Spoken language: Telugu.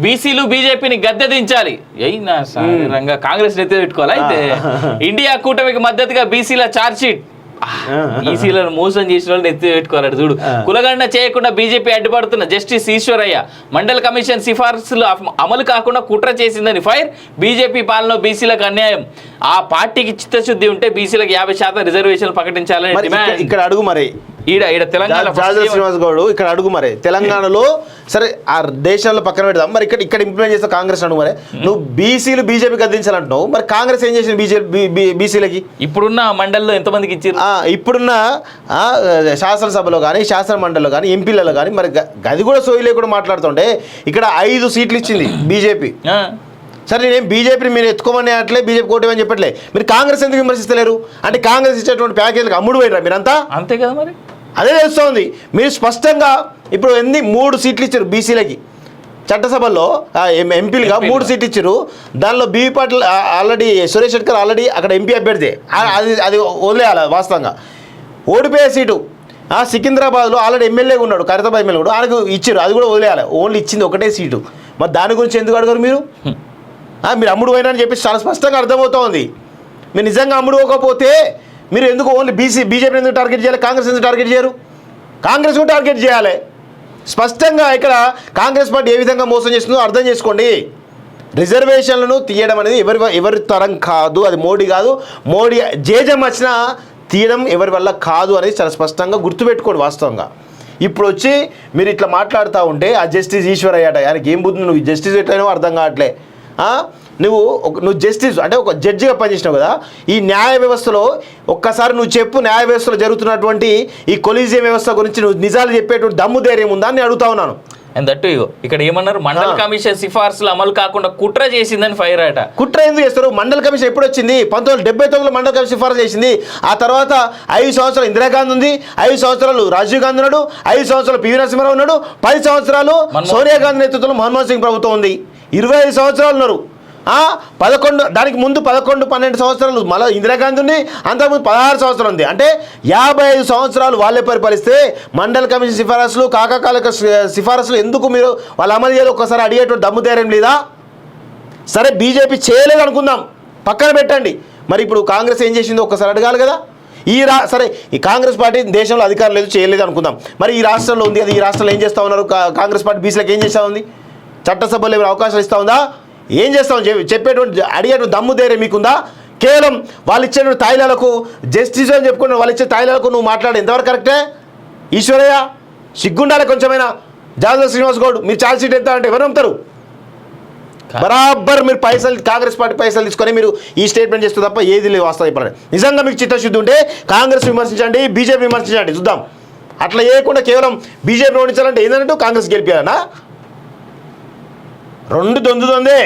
బీసీలు బీజేపీని గద్దె దించాలి అయినా రంగా కాంగ్రెస్ నెత్తి పెట్టుకోవాలి అయితే ఇండియా కూటమికి మద్దతుగా బీసీల ఛార్జ్ షీట్ బీసీలను మోసం చేసిన వాళ్ళు ఎత్తి పెట్టుకోవాలి చూడు కులగణన చేయకుండా బీజేపీ అడ్డుపడుతున్న జస్టిస్ ఈశ్వరయ్య మండల్ కమిషన్ సిఫార్సులు అమలు కాకుండా కుట్ర చేసిందని ఫైర్ బీజేపీ పాలన బీసీలకు అన్యాయం ఆ పార్టీకి చిత్తశుద్ధి ఉంటే బీసీలకు 50% రిజర్వేషన్లు ప్రకటించాలని డిమాండ్ ఇక్కడ అడుగు మరి ఈడ తెలంగాణ శ్రీనివాస్ గౌడ్ ఇక్కడ అడుగు మరి తెలంగాణలో సరే ఆ దేశాల్లో పక్కన పెడదాం మరి ఇక్కడ ఇంప్లిమెంట్ చేస్తా కాంగ్రెస్ అడుగు మరి నువ్వు బీసీలు బీజేపీ గద్దించాలంటున్నావు మరి కాంగ్రెస్ ఏం చేసింది బీసీలకి ఇప్పుడున్న మండలిలో ఎంతమందికి ఇచ్చారు ఇప్పుడున్న శాసనసభలో కానీ శాసన మండలిలో కానీ ఎంపీలలో కానీ మరి గది కూడా సోయి లేకుండా మాట్లాడుతుంటే ఇక్కడ 5 సీట్లు ఇచ్చింది బీజేపీ సరే నేనేం బీజేపీని మీరు ఎత్తుకోమని అట్లే బీజేపీ కోటమని చెప్పట్లే మీరు కాంగ్రెస్ ఎందుకు విమర్శిస్తలేరు అంటే కాంగ్రెస్ ఇచ్చేటువంటి ప్యాకేజీలకు అమ్ముడు పోయిరా మీరంతా అంతే కదా మరి అదే తెలుస్తోంది మీరు స్పష్టంగా ఇప్పుడు 3 సీట్లు ఇచ్చారు బీసీలకి చట్టసభల్లో ఎంపీలుగా 3 సీట్లు ఇచ్చారు దానిలో BV Patil already Suresh Shetkar already అక్కడ ఎంపీ అభ్యర్థి అది వదిలేయాలి వాస్తవంగా ఓడిపోయే సీటు సికింద్రాబాద్లో ఆల్రెడీ ఎమ్మెల్యేగా ఉన్నాడు ఖైరతాబాద్ ఎమ్మెల్యే కూడా ఆయనకు ఇచ్చారు అది కూడా వదిలేయాలి ఓన్లీ ఇచ్చింది ఒకటే సీటు మరి దాని గురించి ఎందుకు అడగరు మీరు మీరు అమ్ముడు పోయినా అని చెప్పి చాలా స్పష్టంగా అర్థమవుతోంది మీరు నిజంగా అమ్ముడు పోకపోతే మీరు ఎందుకు ఓన్లీ బీజేపీని ఎందుకు టార్గెట్ చేయాలి కాంగ్రెస్ ఎందుకు టార్గెట్ చేయరు కాంగ్రెస్ కూడా టార్గెట్ చేయాలి స్పష్టంగా ఇక్కడ కాంగ్రెస్ పార్టీ ఏ విధంగా మోసం చేస్తుందో అర్థం చేసుకోండి రిజర్వేషన్లను తీయడం అనేది ఎవరి తరం కాదు అది మోడీ కాదు మోడీ జేజం వచ్చినా తీయడం ఎవరి వల్ల కాదు అనేది చాలా స్పష్టంగా గుర్తుపెట్టుకోండి వాస్తవంగా ఇప్పుడు వచ్చి మీరు ఇట్లా మాట్లాడుతూ ఉంటే ఆ జస్టిస్ ఈశ్వరయ్య ఆయనకి ఏం బుద్ధి నువ్వు జస్టిస్ ఎట్లయినా అర్థం కావట్లే నువ్వు జస్టిస్ అంటే ఒక జడ్జిగా పనిచేసినావు కదా ఈ న్యాయ వ్యవస్థలో ఒక్కసారి నువ్వు చెప్పు న్యాయ వ్యవస్థలో జరుగుతున్నటువంటి ఈ కొలీజియం వ్యవస్థ గురించి నువ్వు నిజాలు చెప్పేటువంటి దమ్ము ధైర్యం ఉందా అని అడుగుతా ఉన్నాను దట్టు ఇక్కడ ఏమన్నారు మండల్ కమిషన్ సిఫార్సులు అమలు కాకుండా కుట్ర చేసిందని ఫైర్ అట కుట్ర ఎందుకు చేస్తారు మండల్ కమిషన్ ఎప్పుడు వచ్చింది 1979లో మండల్ కమిషన్ సిఫార్సు చేసింది ఆ తర్వాత 5 సంవత్సరాలు ఇందిరాగాంధీ ఉంది 5 సంవత్సరాలు రాజీవ్ గాంధీ ఉన్నాడు 5 సంవత్సరాలు పివి నరసింహారావు ఉన్నాడు 10 సంవత్సరాలు సోనియా గాంధీ నేతృత్వంలో మన్మోహన్ సింగ్ ప్రభుత్వం ఉంది 25 సంవత్సరాలు ఉన్నారు 11 దానికి ముందు 11-12 సంవత్సరాలు మళ్ళీ ఇందిరాగాంధీ ఉంది అంతకుముందు 16 సంవత్సరాలు ఉంది అంటే 55 సంవత్సరాలు వాళ్ళే పరిపాలిస్తే మండల్ కమిషన్ సిఫారసులు కాకకాల సిఫారసులు ఎందుకు మీరు వాళ్ళు అమలు చేయాలి ఒక్కసారి అడిగేటువంటి దమ్ము ధైర్యం లేదా సరే బీజేపీ చేయలేదు అనుకుందాం పక్కన పెట్టండి మరి ఇప్పుడు కాంగ్రెస్ ఏం చేసిందో ఒక్కసారి అడగాలి కదా సరే ఈ కాంగ్రెస్ పార్టీ దేశంలో అధికారం లేదు చేయలేదు అనుకుందాం మరి ఈ రాష్ట్రంలో ఉంది అది ఈ రాష్ట్రంలో ఏం చేస్తూ ఉన్నారు కాంగ్రెస్ పార్టీ బీసీలకు ఏం చేస్తూ ఉంది చట్టసభలో ఏమైనా అవకాశాలు ఇస్తూ ఉందా ఏం చేస్తామని చెప్పేటువంటి అడిగేటువంటి దమ్ము ధైర్యం మీకుందా కేవలం వాళ్ళు ఇచ్చేటువంటి తాయిలాలకు జస్టిస్ అని చెప్పుకున్న వాళ్ళు ఇచ్చే తాయిలాలకు నువ్వు మాట్లాడే ఎంతవరకు కరెక్టే ఈశ్వరయ్య సిగ్గుండాలి కొంచెమైనా జాదవ్ శ్రీనివాస్ గౌడ్ మీరు ఛార్జ్ షీట్ ఎంత అంటే ఎవరు నమ్ముతారు బరాబర్ మీరు కాంగ్రెస్ పార్టీ పైసలు తీసుకొని మీరు ఈ స్టేట్మెంట్ చేస్తే తప్ప ఏది లేదు వాస్తవం చెప్పండి నిజంగా మీకు చిత్తశుద్ధి ఉంటే కాంగ్రెస్ విమర్శించండి బీజేపీ విమర్శించండి చూద్దాం అట్లా చేయకుండా కేవలం బీజేపీ ఓడించాలంటే ఏంటంటే కాంగ్రెస్ గెలిపారనా 2 దొందే